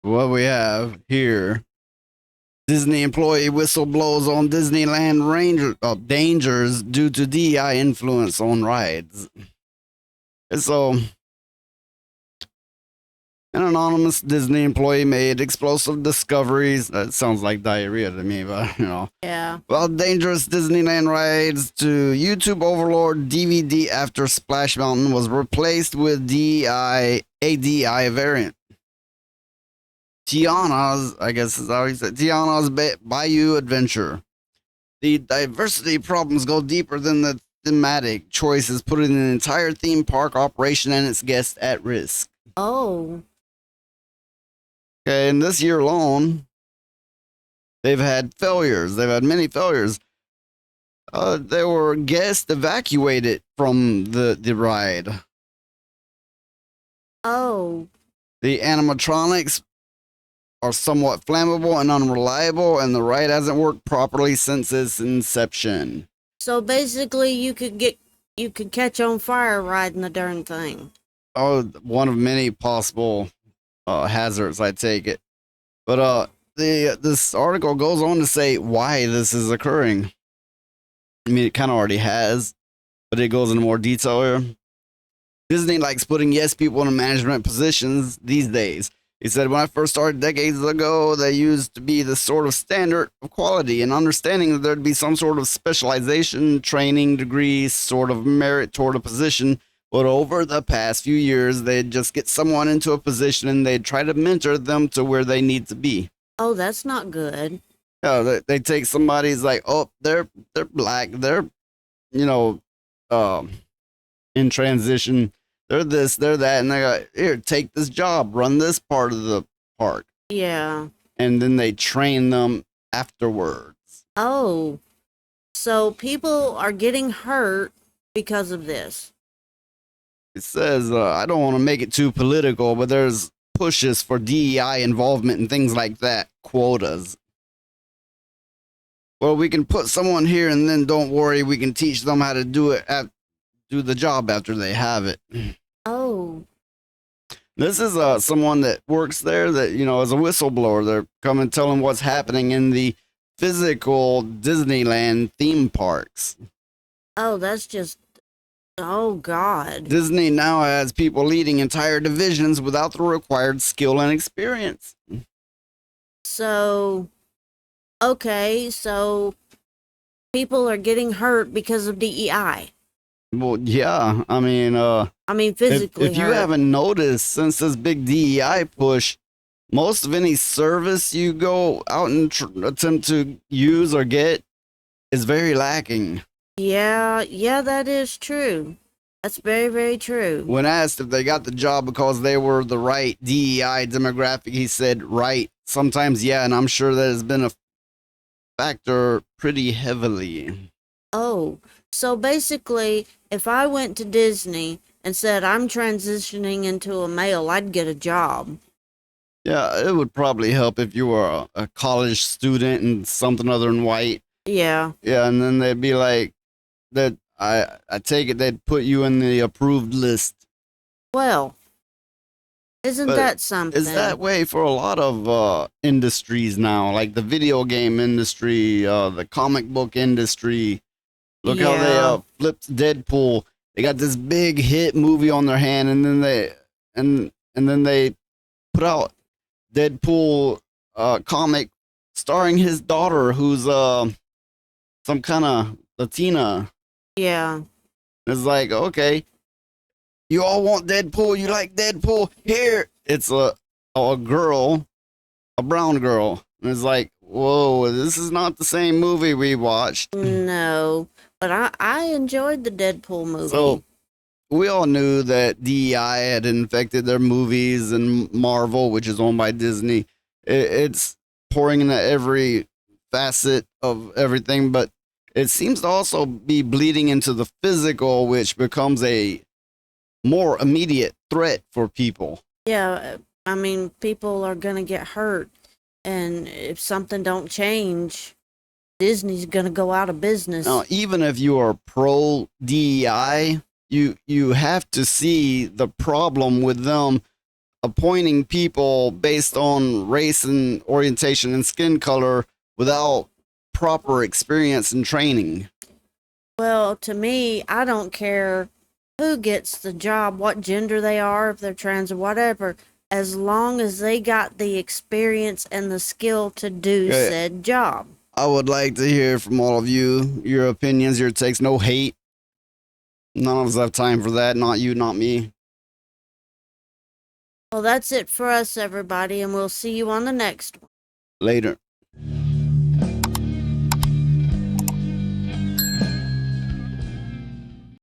what we have here. Disney employee whistleblows on Disneyland dangers due to DEI influence on rides. And so, an anonymous Disney employee made explosive discoveries. That sounds like diarrhea to me, but Yeah. Well, dangerous Disneyland rides to YouTube Overlord DVD after Splash Mountain was replaced with DEI variant. Tiana's, I guess is how he said, Tiana's Bayou Adventure. The diversity problems go deeper than the thematic choices, putting an entire theme park operation and its guests at risk. Oh. Okay, and this year alone, they've had failures. They've had many failures. There were guests evacuated from the ride. Oh. The animatronics are somewhat flammable and unreliable, and the ride hasn't worked properly since its inception. So basically, you could catch on fire riding the darn thing. Oh, one of many possible hazards, I take it. But this article goes on to say why this is occurring. I mean, it kind of already has, but it goes into more detail here. Disney likes putting yes people in management positions these days. He said, when I first started decades ago, they used to be the sort of standard of quality and understanding that there'd be some sort of specialization, training, degree, sort of merit toward a position. But over the past few years, they'd just get someone into a position and they'd try to mentor them to where they need to be. Oh, that's not good. Yeah, they take somebody's like, oh, they're black, they're, in transition. They're this, they're that, and they go, here, take this job, run this part of the park. Yeah. And then they train them afterwards. Oh. So people are getting hurt because of this. It says, I don't want to make it too political, but there's pushes for DEI involvement and things like that, quotas. Well, we can put someone here and then don't worry, we can teach them how to do the job after they have it. Oh. This is someone that works there that, is a whistleblower. They're coming telling what's happening in the physical Disneyland theme parks. Oh, that's just, oh God. Disney now has people leading entire divisions without the required skill and experience. So, okay, so people are getting hurt because of DEI. Well, yeah, I mean, physically if you hurt. haven't noticed, since this big DEI push, most of any service you go out and attempt to use or get is very lacking. Yeah, that is true. That's very, very true. When asked if they got the job because they were the right DEI demographic, he said, right. Sometimes, yeah, and I'm sure that has been a factor pretty heavily. Oh, so basically, if I went to Disney and said I'm transitioning into a male, I'd get a job. Yeah, it would probably help if you were a college student and something other than white. Yeah. Yeah, and then they'd be like, that. I take it they'd put you in the approved list. Well, isn't that something? It's that way for a lot of industries now, like the video game industry, the comic book industry. Look how they flipped Deadpool. They got this big hit movie on their hand, and then they put out Deadpool comic starring his daughter, who's some kind of Latina. Yeah. It's like, okay, you all want Deadpool, you like Deadpool, here. It's a girl, a brown girl. And it's like, whoa, this is not the same movie we watched. No, but I enjoyed the Deadpool movie. So we all knew that DEI had infected their movies, and Marvel, which is owned by Disney, it's pouring into every facet of everything, but it seems to also be bleeding into the physical, which becomes a more immediate threat for people. Yeah, I mean, people are going to get hurt, and if something don't change, Disney's going to go out of business. Now, even if you are pro DEI, you have to see the problem with them appointing people based on race and orientation and skin color without proper experience and training. Well, to me, I don't care who gets the job, what gender they are, if they're trans or whatever, as long as they got the experience and the skill to do Yeah. said job. I would like to hear from all of you, your opinions, your takes. No hate. None of us have time for that. Not you, not me. Well, that's it for us, everybody, and we'll see you on the next one. Later.